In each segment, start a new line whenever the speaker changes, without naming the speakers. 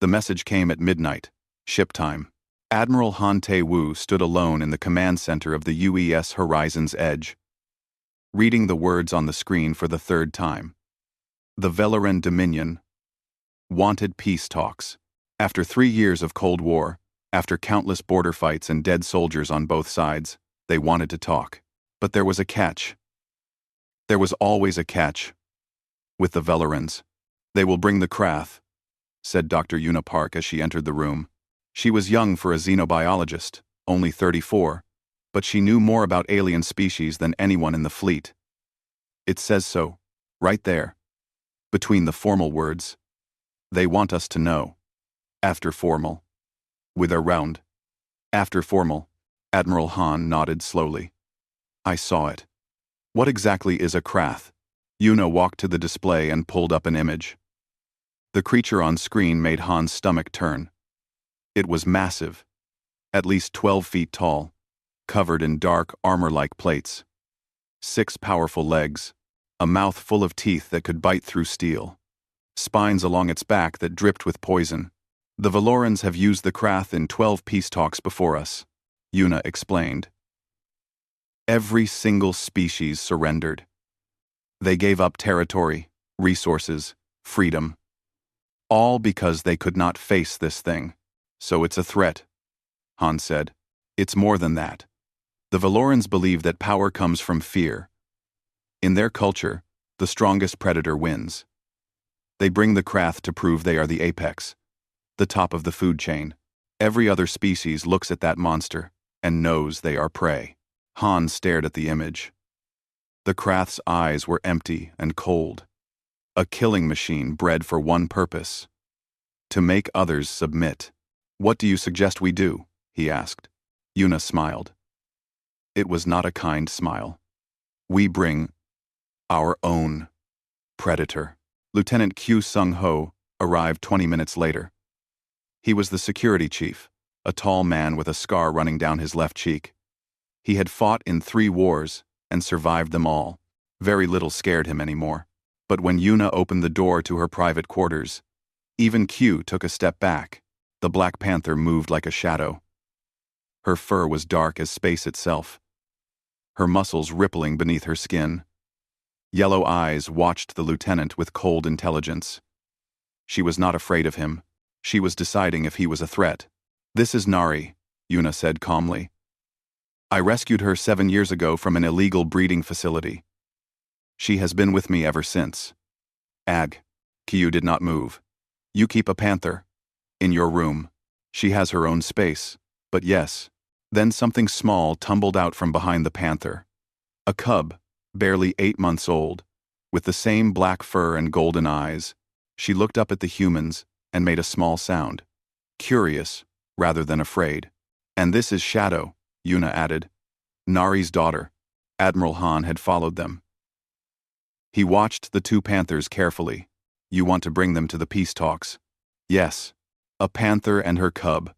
The message came at midnight, ship time. Admiral Han Tae-woo stood alone in the command center of the UES Horizon's Edge, reading the words on the screen for the third time. The Velaran Dominion wanted peace talks. After 3 years of Cold War, after countless border fights and dead soldiers on both sides, they wanted to talk. But there was a catch. There was always a catch. With the Velarans. They will bring the Krath, said Dr. Yuna Park as she entered the room. She was young for a xenobiologist, only 34, but she knew more about alien species than anyone in the fleet. It says so, right there. Between the formal words. They want us to know. After formal. With a round. After formal. Admiral Han nodded slowly. I saw it. What exactly is a Krath? Yuna walked to the display and pulled up an image. The creature on screen made Han's stomach turn. It was massive, at least 12 feet tall, covered in dark, armor-like plates. 6 powerful legs, a mouth full of teeth that could bite through steel, spines along its back that dripped with poison. The Valorans have used the Krath in 12 peace talks before us, Yuna explained. Every single species surrendered. They gave up territory, resources, freedom. All because they could not face this thing. So it's a threat, Han said. It's more than that. The Valorans believe that power comes from fear. In their culture, the strongest predator wins. They bring the Krath to prove they are the apex, the top of the food chain. Every other species looks at that monster and knows they are prey. Han stared at the image. The Krath's eyes were empty and cold. A killing machine bred for one purpose: to make others submit. What do you suggest we do? He asked. Yuna smiled. It was not a kind smile. We bring our own predator. Lieutenant Q Sung-ho arrived 20 minutes later. He was the security chief, a tall man with a scar running down his left cheek. He had fought in 3 wars and survived them all. Very little scared him anymore. But when Yuna opened the door to her private quarters, even Q took a step back. The Black Panther moved like a shadow. Her fur was dark as space itself, her muscles rippling beneath her skin. Yellow eyes watched the lieutenant with cold intelligence. She was not afraid of him. She was deciding if he was a threat. This is Nari, Yuna said calmly. I rescued her 7 years ago from an illegal breeding facility. She has been with me ever since. Ag. Q did not move. You keep a panther. In your room. She has her own space. But yes. Then something small tumbled out from behind the panther. A cub, barely 8 months old, with the same black fur and golden eyes. She looked up at the humans and made a small sound. Curious, rather than afraid. And this is Shadow, Yuna added. Nari's daughter. Admiral Han had followed them. He watched the 2 panthers carefully. You want to bring them to the peace talks? Yes. A panther and her cub.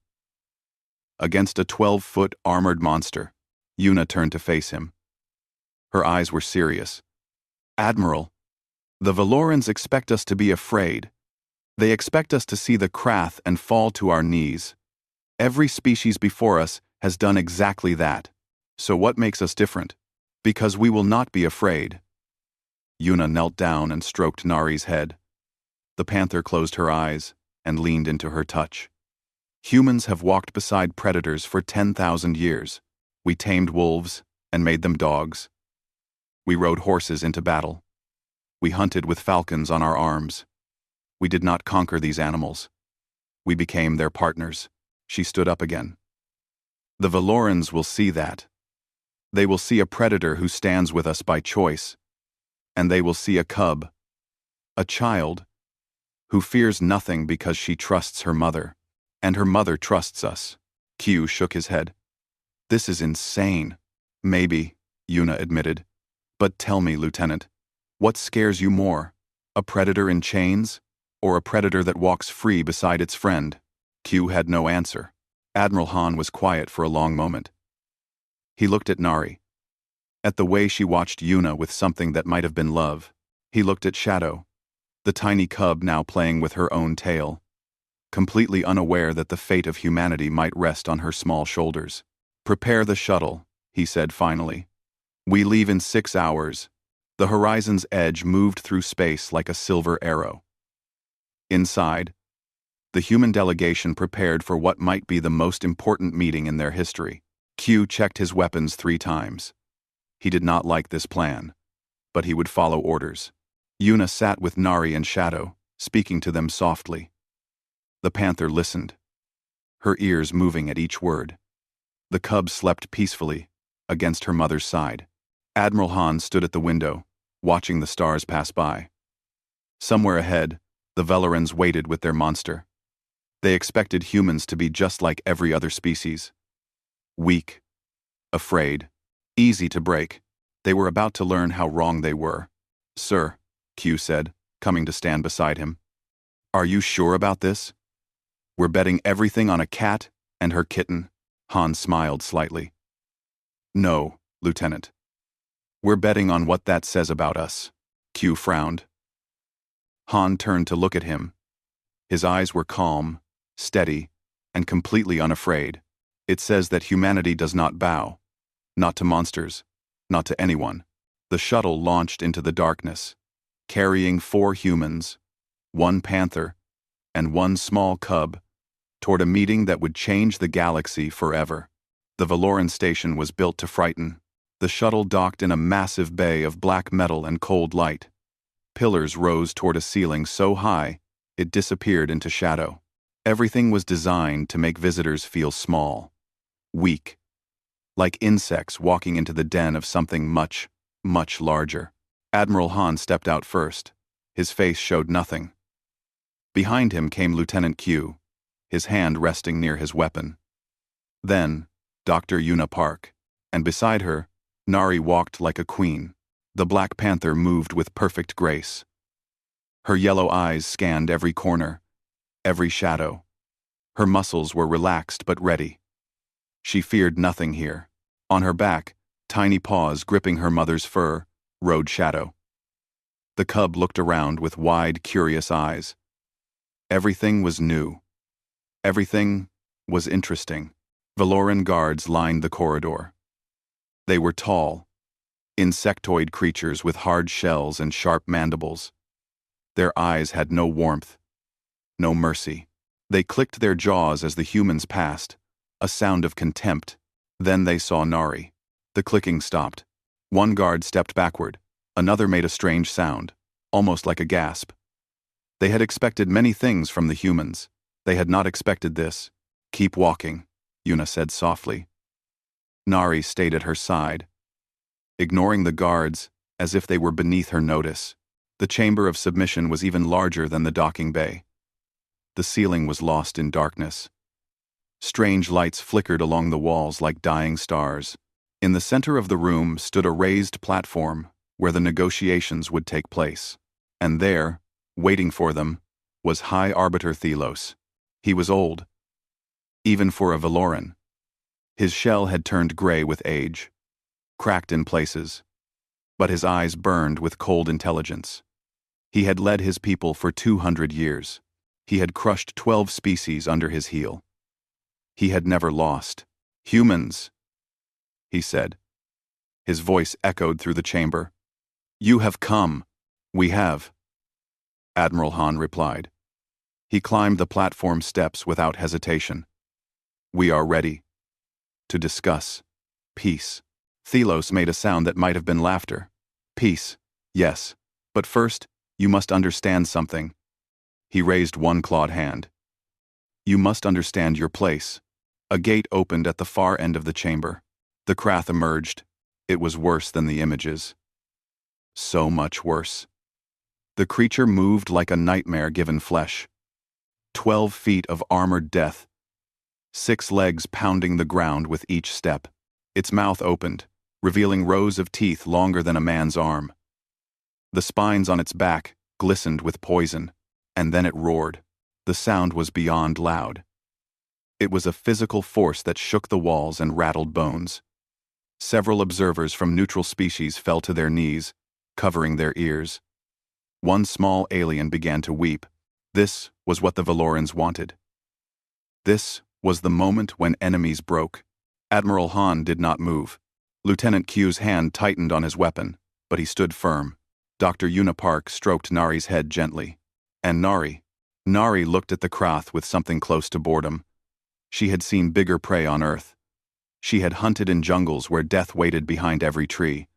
Against a 12-foot armored monster. Yuna turned to face him. Her eyes were serious. Admiral, the Valorans expect us to be afraid. They expect us to see the Krath and fall to our knees. Every species before us has done exactly that. So what makes us different? Because we will not be afraid. Yuna knelt down and stroked Nari's head. The panther closed her eyes and leaned into her touch. Humans have walked beside predators for 10,000 years. We tamed wolves and made them dogs. We rode horses into battle. We hunted with falcons on our arms. We did not conquer these animals. We became their partners. She stood up again. The Valorans will see that. They will see a predator who stands with us by choice. And they will see a cub, a child, who fears nothing because she trusts her mother, and her mother trusts us. Q shook his head. This is insane. Maybe, Yuna admitted. But tell me, Lieutenant, what scares you more? A predator in chains, or a predator that walks free beside its friend? Q had no answer. Admiral Han was quiet for a long moment. He looked at Nari, at the way she watched Yuna with something that might have been love. He looked at Shadow, the tiny cub now playing with her own tail. completely unaware that the fate of humanity might rest on her small shoulders. "Prepare the shuttle," he said finally. "We leave in 6 hours." The horizon's edge moved through space like a silver arrow. Inside, the human delegation prepared for what might be the most important meeting in their history. Q checked his weapons 3 times. He did not like this plan, but he would follow orders. Yuna sat with Nari and Shadow, speaking to them softly. The Panther listened, her ears moving at each word. The cub slept peacefully against her mother's side. Admiral Han stood at the window, watching the stars pass by. Somewhere ahead, the Velorans waited with their monster. They expected humans to be just like every other species. Weak, afraid, easy to break. They were about to learn how wrong they were. "Sir," Q said, coming to stand beside him. "Are you sure about this?" "We're betting everything on a cat and her kitten." Han smiled slightly. "No, Lieutenant. We're betting on what that says about us." Q frowned. Han turned to look at him. His eyes were calm, steady, and completely unafraid. "It says that humanity does not bow. Not to monsters. Not to anyone." The shuttle launched into the darkness, carrying 4 humans, 1 panther, and 1 small cub, toward a meeting that would change the galaxy forever. The Valoran station was built to frighten. The shuttle docked in a massive bay of black metal and cold light. Pillars rose toward a ceiling so high, it disappeared into shadow. Everything was designed to make visitors feel small, weak, like insects walking into the den of something much, much larger. Admiral Han stepped out first. His face showed nothing. Behind him came Lieutenant Q, his hand resting near his weapon. Then, Dr. Yuna Park, and beside her, Nari walked like a queen. The Black Panther moved with perfect grace. Her yellow eyes scanned every corner, every shadow. Her muscles were relaxed but ready. She feared nothing here. On her back, tiny paws gripping her mother's fur, rode Shadow. The cub looked around with wide, curious eyes. Everything was new. Everything was interesting. Valoran guards lined the corridor. They were tall, insectoid creatures with hard shells and sharp mandibles. Their eyes had no warmth, no mercy. They clicked their jaws as the humans passed, a sound of contempt. Then they saw Nari. The clicking stopped. One guard stepped backward. Another made a strange sound, almost like a gasp. They had expected many things from the humans. They had not expected this. "Keep walking," Yuna said softly. Nari stayed at her side, ignoring the guards as if they were beneath her notice. The chamber of submission was even larger than the docking bay. The ceiling was lost in darkness. Strange lights flickered along the walls like dying stars. In the center of the room stood a raised platform where the negotiations would take place. And there, waiting for them, was High Arbiter Thelos. He was old, even for a Valoran. His shell had turned gray with age, cracked in places, but his eyes burned with cold intelligence. He had led his people for 200 years. He had crushed 12 species under his heel. He had never lost. "Humans," he said. His voice echoed through the chamber. "You have come." "We have," Admiral Han replied. He climbed the platform steps without hesitation. "We are ready to discuss peace." Thelos made a sound that might have been laughter. "Peace, yes. But first, you must understand something." He raised one clawed hand. "You must understand your place." A gate opened at the far end of the chamber. The Krath emerged. It was worse than the images. So much worse. The creature moved like a nightmare given flesh. 12 feet of armored death. 6 legs pounding the ground with each step. Its mouth opened, revealing rows of teeth longer than a man's arm. The spines on its back glistened with poison, and then it roared. The sound was beyond loud. It was a physical force that shook the walls and rattled bones. Several observers from neutral species fell to their knees, covering their ears. One small alien began to weep. This was what the Valorans wanted. This was the moment when enemies broke. Admiral Han did not move. Lieutenant Q's hand tightened on his weapon, but he stood firm. Dr. Yuna Park stroked Nari's head gently. And Nari looked at the Krath with something close to boredom. She had seen bigger prey on Earth. She had hunted in jungles where death waited behind every tree.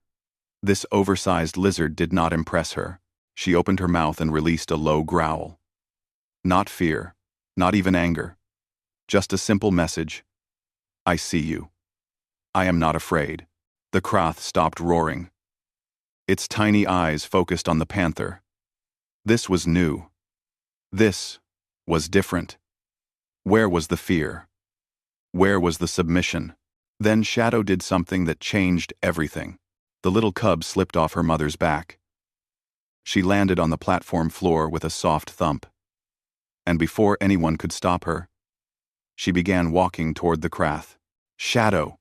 This oversized lizard did not impress her. She opened her mouth and released a low growl. Not fear, not even anger. Just a simple message. I see you. I am not afraid. The Krath stopped roaring. Its tiny eyes focused on the Panther. This was new. This was different. Where was the fear? Where was the submission? Then Shadow did something that changed everything. The little cub slipped off her mother's back. She landed on the platform floor with a soft thump. And before anyone could stop her, she began walking toward the Krath. Shadow,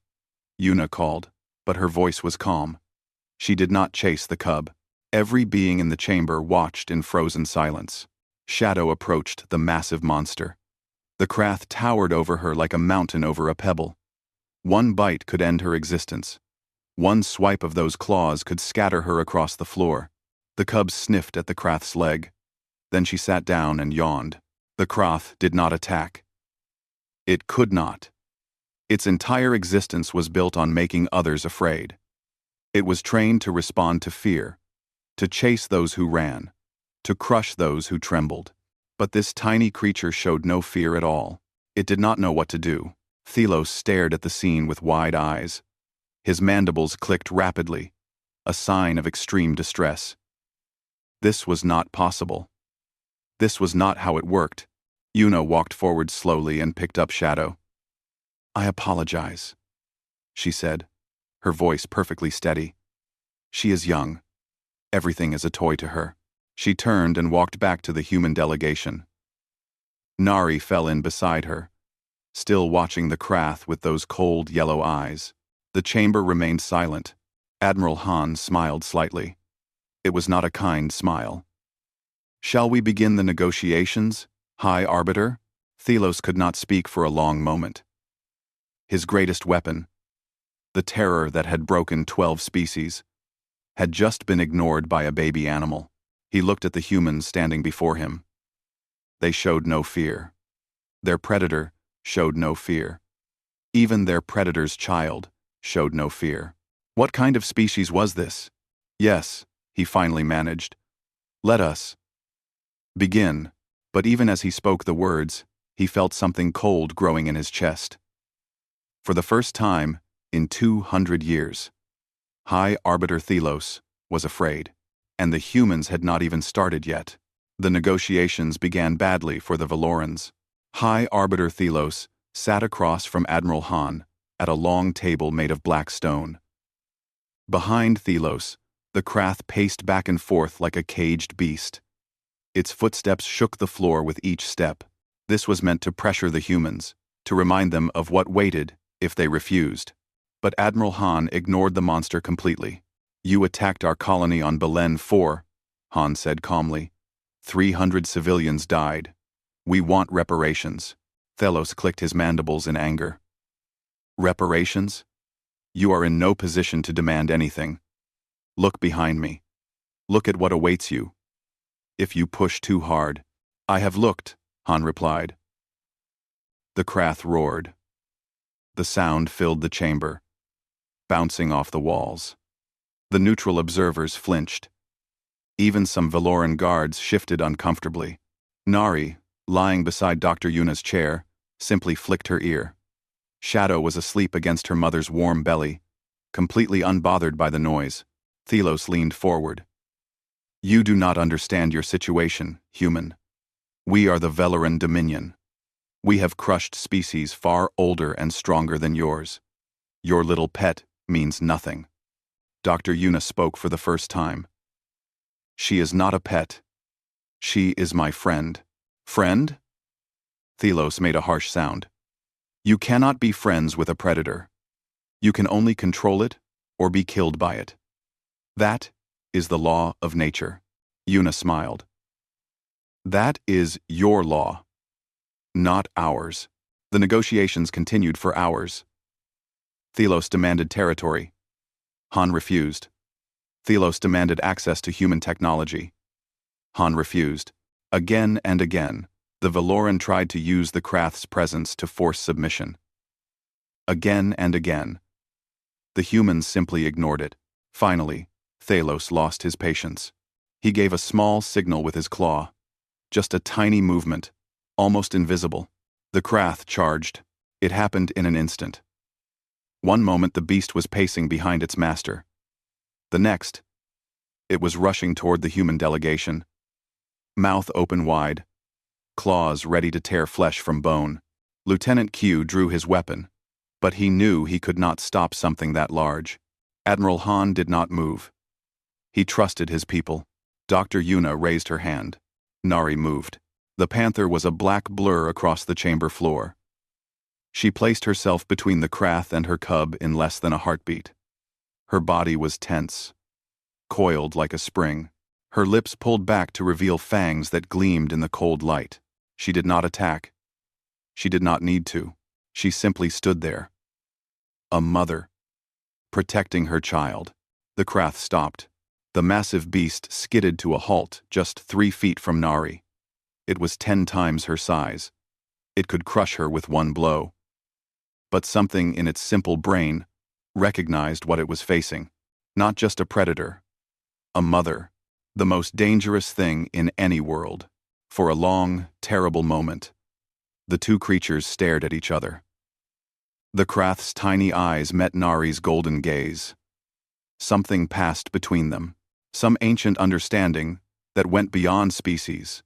Yuna called, but her voice was calm. She did not chase the cub. Every being in the chamber watched in frozen silence. Shadow approached the massive monster. The Krath towered over her like a mountain over a pebble. One bite could end her existence. One swipe of those claws could scatter her across the floor. The cub sniffed at the Krath's leg. Then she sat down and yawned. The Krath did not attack. It could not. Its entire existence was built on making others afraid. It was trained to respond to fear, to chase those who ran, to crush those who trembled. But this tiny creature showed no fear at all. It did not know what to do. Thelos stared at the scene with wide eyes. His mandibles clicked rapidly, a sign of extreme distress. This was not possible. This was not how it worked. Yuna walked forward slowly and picked up Shadow. I apologize, she said, her voice perfectly steady. She is young. Everything is a toy to her. She turned and walked back to the human delegation. Nari fell in beside her, still watching the Krath with those cold yellow eyes. The chamber remained silent. Admiral Han smiled slightly. It was not a kind smile. Shall we begin the negotiations, High Arbiter? Thelos could not speak for a long moment. His greatest weapon, the terror that had broken 12 species, had just been ignored by a baby animal. He looked at the humans standing before him. They showed no fear. Their predator showed no fear. Even their predator's child showed no fear. What kind of species was this? Yes, he finally managed. Let us begin. But even as he spoke the words, he felt something cold growing in his chest. For the first time in 200 years, High Arbiter Thelos was afraid, and the humans had not even started yet. The negotiations began badly for the Valorans. High Arbiter Thelos sat across from Admiral Han at a long table made of black stone. Behind Thelos, the Krath paced back and forth like a caged beast. Its footsteps shook the floor with each step. This was meant to pressure the humans, to remind them of what waited if they refused. But Admiral Han ignored the monster completely. You attacked our colony on Belen 4, Han said calmly. 300 civilians died. We want reparations. Thelos clicked his mandibles in anger. Reparations? You are in no position to demand anything. Look behind me. Look at what awaits you. If you push too hard. I have looked, Han replied. The Krath roared. The sound filled the chamber, bouncing off the walls. The neutral observers flinched. Even some Valoran guards shifted uncomfortably. Nari, lying beside Dr. Yuna's chair, simply flicked her ear. Shadow was asleep against her mother's warm belly, completely unbothered by the noise. Thelos leaned forward. You do not understand your situation, human. We are the Valoran Dominion. We have crushed species far older and stronger than yours. Your little pet means nothing. Dr. Yuna spoke for the first time. She is not a pet. She is my friend. Friend? Thelos made a harsh sound. You cannot be friends with a predator. You can only control it or be killed by it. That is the law of nature. Yuna smiled. That is your law, not ours. The negotiations continued for hours. Thelos demanded territory. Han refused. Thelos demanded access to human technology. Han refused. Again and again, the Valoran tried to use the Krath's presence to force submission. Again and again. The humans simply ignored it. Finally, Thelos lost his patience. He gave a small signal with his claw. Just a tiny movement, almost invisible. The Krath charged. It happened in an instant. One moment the beast was pacing behind its master. The next, it was rushing toward the human delegation. Mouth open wide, claws ready to tear flesh from bone. Lieutenant Q drew his weapon, but he knew he could not stop something that large. Admiral Han did not move. He trusted his people. Dr. Yuna raised her hand. Nari moved. The Panther was a black blur across the chamber floor. She placed herself between the Krath and her cub in less than a heartbeat. Her body was tense, coiled like a spring. Her lips pulled back to reveal fangs that gleamed in the cold light. She did not attack. She did not need to. She simply stood there. A mother, protecting her child. The Krath stopped. The massive beast skidded to a halt just 3 feet from Nari. It was 10 times her size. It could crush her with one blow. But something in its simple brain recognized what it was facing. Not just a predator. A mother. The most dangerous thing in any world. For a long, terrible moment, the two creatures stared at each other. The Krath's tiny eyes met Nari's golden gaze. Something passed between them. Some ancient understanding that went beyond species.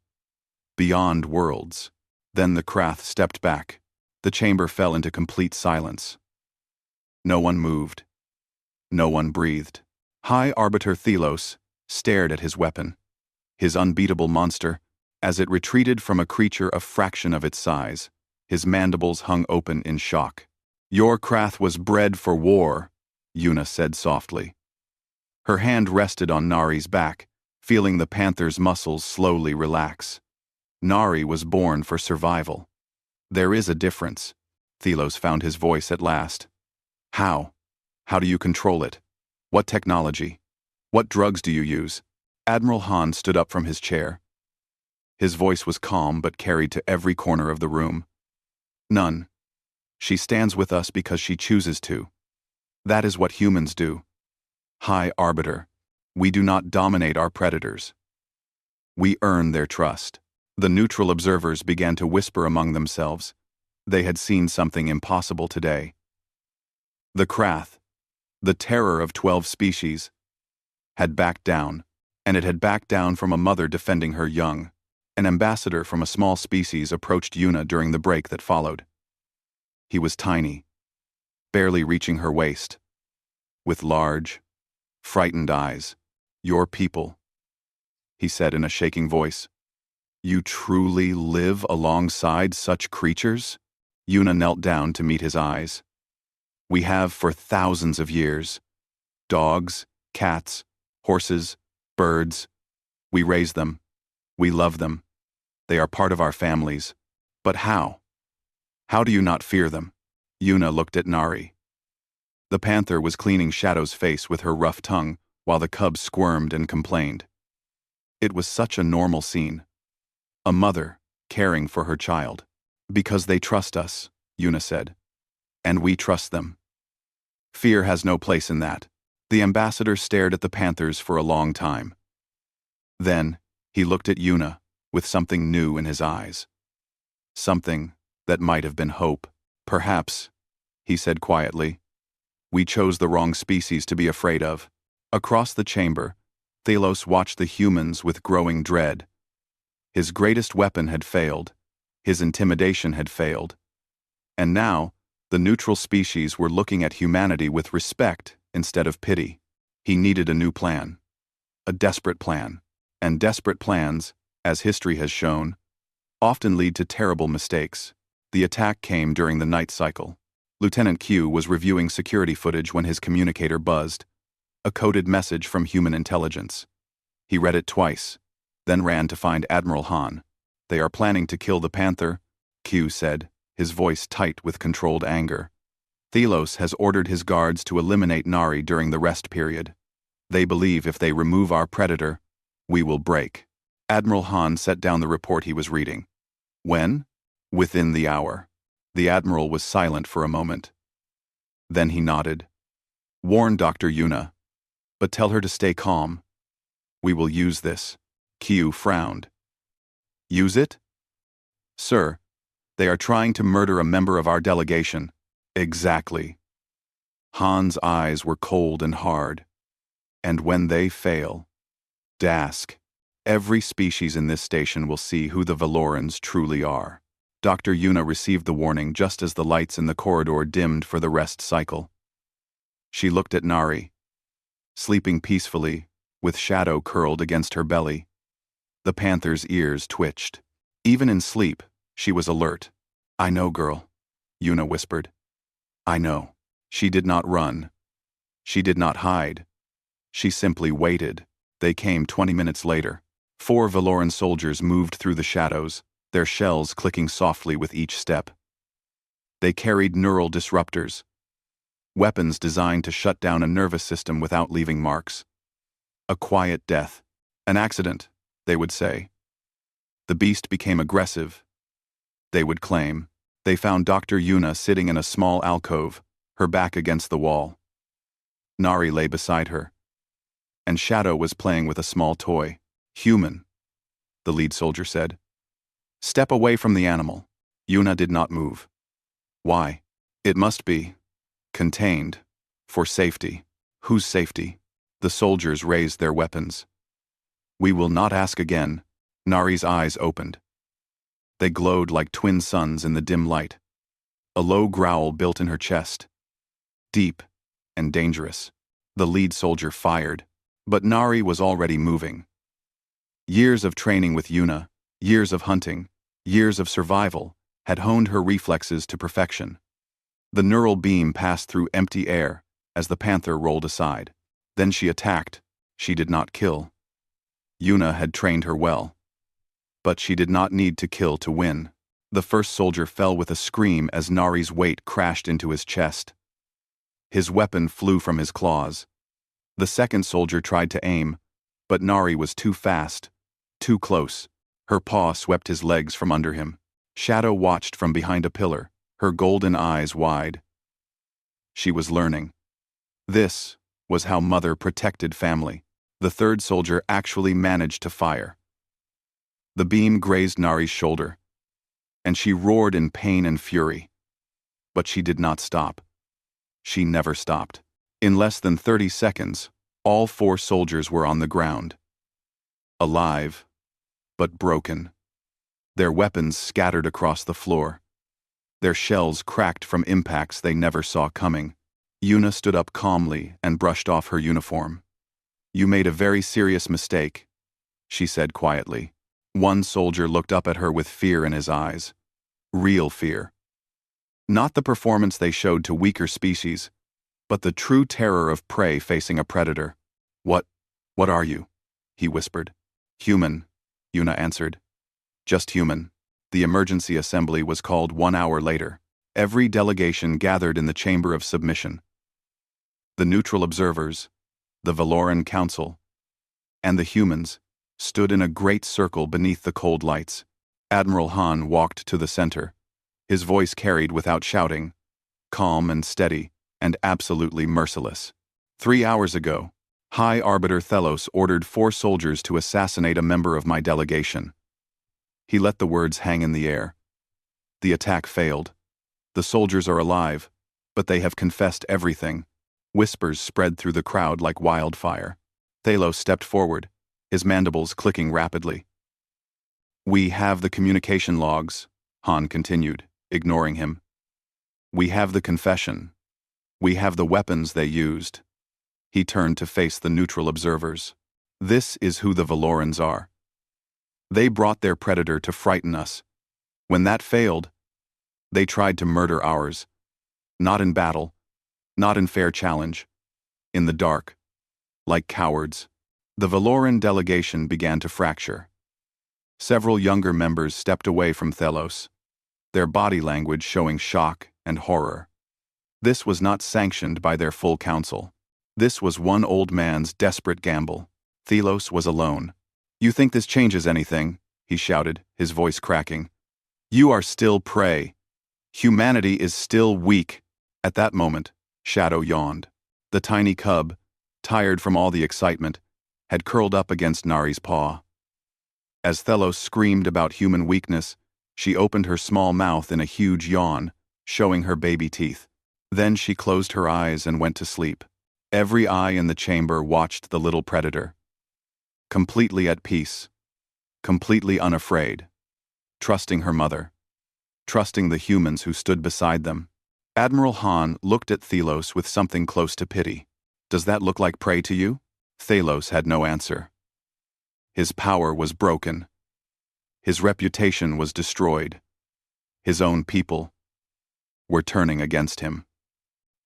Beyond worlds. Then the Krath stepped back. The chamber fell into complete silence. No one moved. No one breathed. High Arbiter Thelos stared at his weapon. His unbeatable monster, as it retreated from a creature a fraction of its size. His mandibles hung open in shock. "Your Krath was bred for war," Yuna said softly. Her hand rested on Nari's back, feeling the Panther's muscles slowly relax. Nari was born for survival. "There is a difference." Thelos found his voice at last. "How? How do you control it? What technology? What drugs do you use?" Admiral Han stood up from his chair. His voice was calm but carried to every corner of the room. "None. She stands with us because she chooses to. That is what humans do. High Arbiter, we do not dominate our predators. We earn their trust." The neutral observers began to whisper among themselves. They had seen something impossible today. The Krath, the terror of 12 species, had backed down, and it had backed down from a mother defending her young. An ambassador from a small species approached Yuna during the break that followed. He was tiny, barely reaching her waist, with large, frightened eyes. "Your people," he said in a shaking voice. "You truly live alongside such creatures?" Yuna knelt down to meet his eyes. "We have for thousands of years. Dogs, cats, horses, birds. We raise them. We love them. They are part of our families. But how? How do you not fear them?" Yuna looked at Nari. The Panther was cleaning Shadow's face with her rough tongue while the cub squirmed and complained. It was such a normal scene. A mother caring for her child. "Because they trust us," Yuna said. "And we trust them. Fear has no place in that." The ambassador stared at the Panthers for a long time. Then, he looked at Yuna with something new in his eyes. Something that might have been hope. "Perhaps," he said quietly, "we chose the wrong species to be afraid of." Across the chamber, Thelos watched the humans with growing dread. His greatest weapon had failed. His intimidation had failed. And now, the neutral species were looking at humanity with respect instead of pity. He needed a new plan. A desperate plan. And desperate plans, as history has shown, often lead to terrible mistakes. The attack came during the night cycle. Lieutenant Q was reviewing security footage when his communicator buzzed. A coded message from human intelligence. He read it twice, then ran to find Admiral Han. "They are planning to kill the Panther," Q said. his voice tight with controlled anger. Thelos has ordered his guards to eliminate Nari during the rest period. They believe if they remove our predator, we will break. Admiral Han set down the report he was reading. When? Within the hour. The Admiral was silent for a moment. Then he nodded. Warn Dr. Yuna, but tell her to stay calm. We will use this. Qiu frowned. Use it? Sir, they are trying to murder a member of our delegation. Exactly. Han's eyes were cold and hard. And when they fail, Dask, every species in this station will see who the Valorans truly are. Dr. Yuna received the warning just as the lights in the corridor dimmed for the rest cycle. She looked at Nari, sleeping peacefully, with shadow curled against her belly. The Panther's ears twitched. Even in sleep, she was alert. I know, girl, Yuna whispered. I know. She did not run. She did not hide. She simply waited. They came 20 minutes later. 4 Valoran soldiers moved through the shadows, their shells clicking softly with each step. They carried neural disruptors, weapons designed to shut down a nervous system without leaving marks. A quiet death. An accident, they would say. The beast became aggressive. They would claim. They found Dr. Yuna sitting in a small alcove, her back against the wall. Nari lay beside her, and Shadow was playing with a small toy. Human, the lead soldier said. Step away from the animal. Yuna did not move. Why? It must be contained. For safety. Whose safety? The soldiers raised their weapons. We will not ask again. Nari's eyes opened. They glowed like twin suns in the dim light. A low growl built in her chest. Deep and dangerous. The lead soldier fired, but Nari was already moving. Years of training with Yuna, years of hunting, years of survival, had honed her reflexes to perfection. The neural beam passed through empty air as the Panther rolled aside. Then she attacked. She did not kill. Yuna had trained her well. But she did not need to kill to win. The first soldier fell with a scream as Nari's weight crashed into his chest. His weapon flew from his claws. The second soldier tried to aim, but Nari was too fast, too close. Her paw swept his legs from under him. Shadow watched from behind a pillar, her golden eyes wide. She was learning. This was how Mother protected family. The third soldier actually managed to fire. The beam grazed Nari's shoulder, and she roared in pain and fury. But she did not stop. She never stopped. In less than 30 seconds, all 4 soldiers were on the ground. Alive, but broken. Their weapons scattered across the floor. Their shells cracked from impacts they never saw coming. Yuna stood up calmly and brushed off her uniform. You made a very serious mistake, she said quietly. One soldier looked up at her with fear in his eyes. Real fear. Not the performance they showed to weaker species, but the true terror of prey facing a predator. What are you? He whispered. Human, Yuna answered. Just human. The emergency assembly was called 1 hour later. Every delegation gathered in the chamber of submission. The neutral observers, the Valoran Council, and the humans stood in a great circle beneath the cold lights. Admiral Han walked to the center, his voice carried without shouting, calm and steady, and absolutely merciless. 3 hours ago, High Arbiter Thelos ordered 4 soldiers to assassinate a member of my delegation. He let the words hang in the air. The attack failed. The soldiers are alive, but they have confessed everything. Whispers spread through the crowd like wildfire. Thelos stepped forward, his mandibles clicking rapidly. We have the communication logs, Han continued, ignoring him. We have the confession. We have the weapons they used. He turned to face the neutral observers. This is who the Valorans are. They brought their predator to frighten us. When that failed, they tried to murder ours. Not in battle, not in fair challenge. In the dark. Like cowards. The Valoran delegation began to fracture. Several younger members stepped away from Thelos. their body language showing shock and horror. This was not sanctioned by their full council. This was one old man's desperate gamble. Thelos was alone. "You think this changes anything?" he shouted, his voice cracking. "You are still prey. Humanity is still weak." At that moment, Shadow yawned. The tiny cub, tired from all the excitement, had curled up against Nari's paw. As Thelos screamed about human weakness, she opened her small mouth in a huge yawn, showing her baby teeth. Then she closed her eyes and went to sleep. Every eye in the chamber watched the little predator. Completely at peace, completely unafraid, trusting her mother, trusting the humans who stood beside them. Admiral Han looked at Thelos with something close to pity. "Does that look like prey to you?" Thelos had no answer. His power was broken. His reputation was destroyed. His own people were turning against him.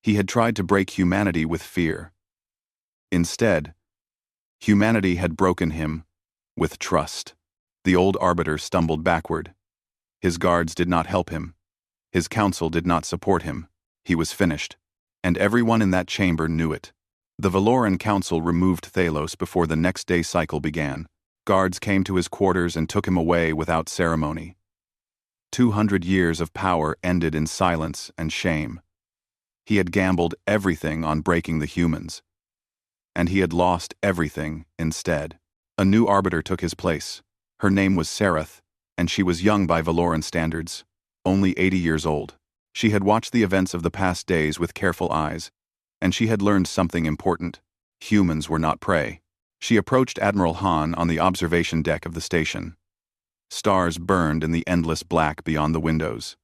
He had tried to break humanity with fear. Instead, humanity had broken him with trust. The old arbiter stumbled backward. His guards did not help him. His council did not support him. He was finished. And everyone in that chamber knew it. The Valoran Council removed Thelos before the next day cycle began. Guards came to his quarters and took him away without ceremony. 200 years of power ended in silence and shame. He had gambled everything on breaking the humans. And he had lost everything instead. A new arbiter took his place. Her name was Sereth, and she was young by Valoran standards, only 80 years old. She had watched the events of the past days with careful eyes, and she had learned something important. Humans were not prey. She approached Admiral Han on the observation deck of the station. Stars burned in the endless black beyond the windows.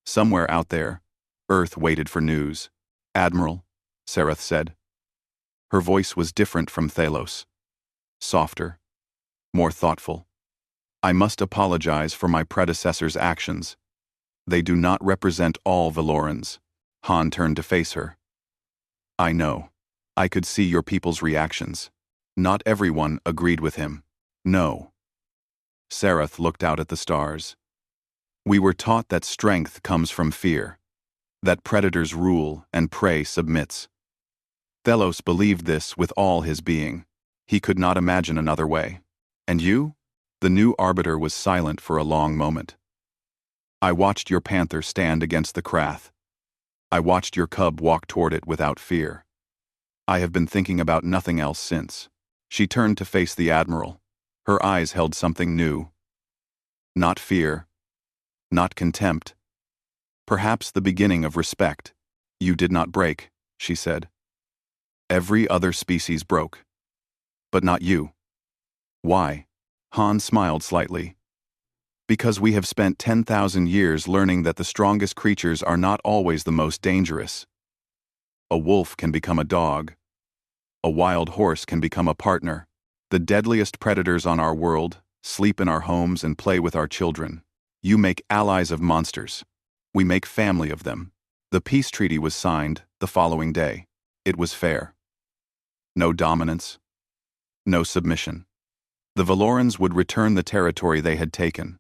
Somewhere out there, Earth waited for news. "Admiral," Sereth said. Her voice was different from Thelos. Softer, more thoughtful. "I must apologize for my predecessor's actions. They do not represent all Valorans." Han turned to face her. "I know. I could see your people's reactions. Not everyone agreed with him. No." Sereth looked out at the stars. "We were taught that strength comes from fear, that predators rule and prey submits." Thelos believed this with all his being. He could not imagine another way. "And you?" The new arbiter was silent for a long moment. "I watched your panther stand against the Krath. I watched your cub walk toward it without fear. I have been thinking about nothing else since." She turned to face the Admiral. Her eyes held something new. Not fear. Not contempt. Perhaps the beginning of respect. "You did not break," she said. "Every other species broke. But not you." "Why?" Han smiled slightly. "Because we have spent 10,000 years learning that the strongest creatures are not always the most dangerous. A wolf can become a dog. A wild horse can become a partner. The deadliest predators on our world sleep in our homes and play with our children. You make allies of monsters. We make family of them." The peace treaty was signed the following day. It was fair. No dominance. No submission. The Valorans would return the territory they had taken.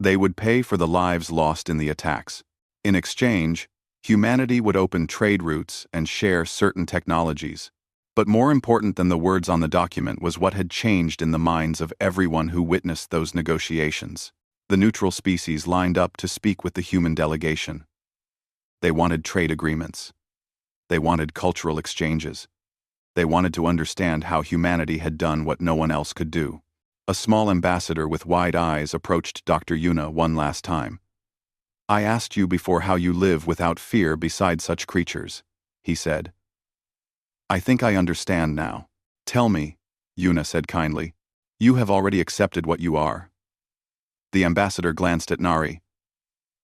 They would pay for the lives lost in the attacks. In exchange, humanity would open trade routes and share certain technologies. But more important than the words on the document was what had changed in the minds of everyone who witnessed those negotiations. The neutral species lined up to speak with the human delegation. They wanted trade agreements. They wanted cultural exchanges. They wanted to understand how humanity had done what no one else could do. A small ambassador with wide eyes approached Dr. Yuna one last time. "I asked you before how you live without fear beside such creatures," he said. "I think I understand now. Tell me," Yuna said kindly. "You have already accepted what you are." The ambassador glanced at Nari,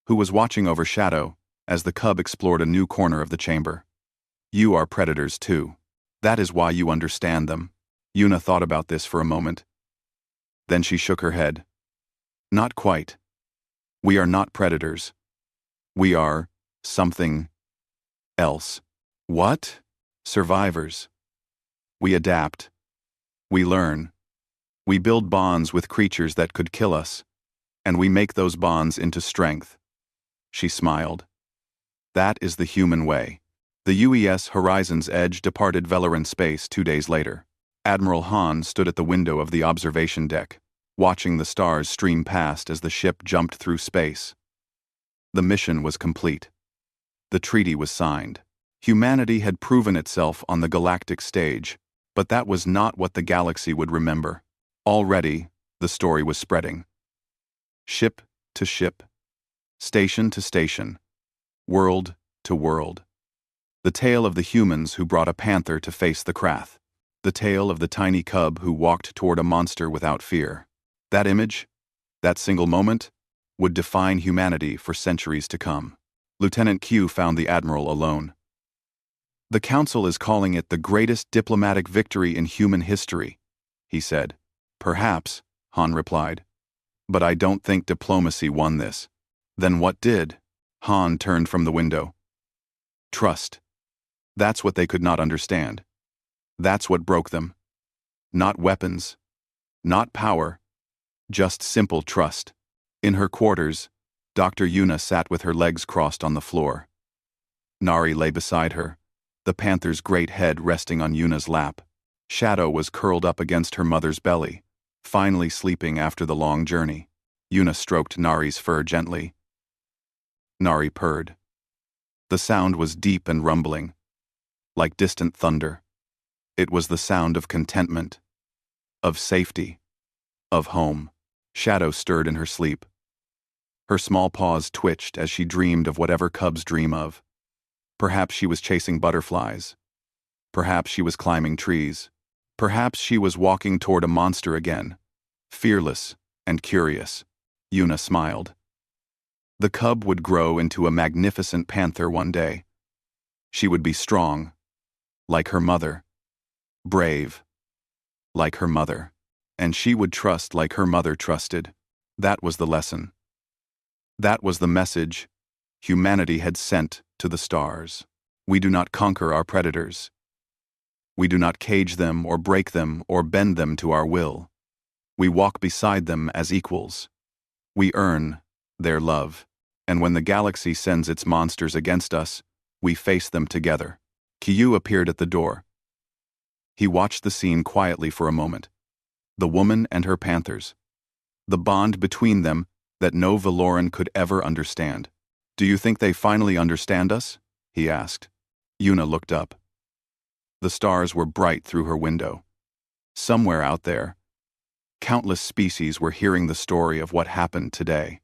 who was watching over Shadow as the cub explored a new corner of the chamber. "You are predators too. That is why you understand them." Yuna thought about this for a moment. Then she shook her head. "Not quite. We are not predators. We are something else." "What?" "Survivors. We adapt. We learn. We build bonds with creatures that could kill us, and we make those bonds into strength." She smiled. That is the human way. The UES Horizon's Edge departed Velaran space 2 days later. Admiral Han stood at the window of the observation deck, watching the stars stream past as the ship jumped through space. The mission was complete. The treaty was signed. Humanity had proven itself on the galactic stage, but that was not what the galaxy would remember. Already, the story was spreading. Ship to ship, station to station, world to world. The tale of the humans who brought a panther to face the Krath. The tale of the tiny cub who walked toward a monster without fear. That image, that single moment, would define humanity for centuries to come. Lieutenant Q found the Admiral alone. The Council is calling it the greatest diplomatic victory in human history, he said. Perhaps, Han replied. But I don't think diplomacy won this. Then what did? Han turned from the window. Trust. That's what they could not understand. That's what broke them. Not weapons. Not power. Just simple trust. In her quarters, Dr. Yuna sat with her legs crossed on the floor. Nari lay beside her, the panther's great head resting on Yuna's lap. Shadow was curled up against her mother's belly, finally sleeping after the long journey. Yuna stroked Nari's fur gently. Nari purred. The sound was deep and rumbling, like distant thunder. It was the sound of contentment, of safety, of home. Shadow stirred in her sleep. Her small paws twitched as she dreamed of whatever cubs dream of. Perhaps she was chasing butterflies. Perhaps she was climbing trees. Perhaps she was walking toward a monster again, fearless and curious. Yuna smiled. The cub would grow into a magnificent panther one day. She would be strong, like her mother, brave, like her mother, and she would trust like her mother trusted. That was the lesson. That was the message humanity had sent to the stars. We do not conquer our predators. We do not cage them or break them or bend them to our will. We walk beside them as equals. We earn their love. And when the galaxy sends its monsters against us, we face them together. Kyu appeared at the door. He watched the scene quietly for a moment. The woman and her panthers. The bond between them that no Valoran could ever understand. Do you think they finally understand us? He asked. Yuna looked up. The stars were bright through her window. Somewhere out there, countless species were hearing the story of what happened today.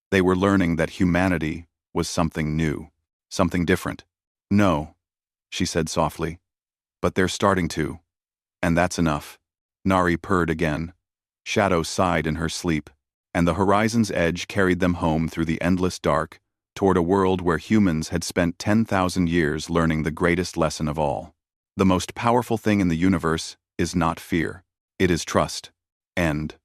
They were learning that humanity was something new, something different. No, she said softly, but they're starting to, and that's enough. Nari purred again. Shadow sighed in her sleep, and the horizon's edge carried them home through the endless dark, toward a world where humans had spent 10,000 years learning the greatest lesson of all. The most powerful thing in the universe is not fear. It is trust. End.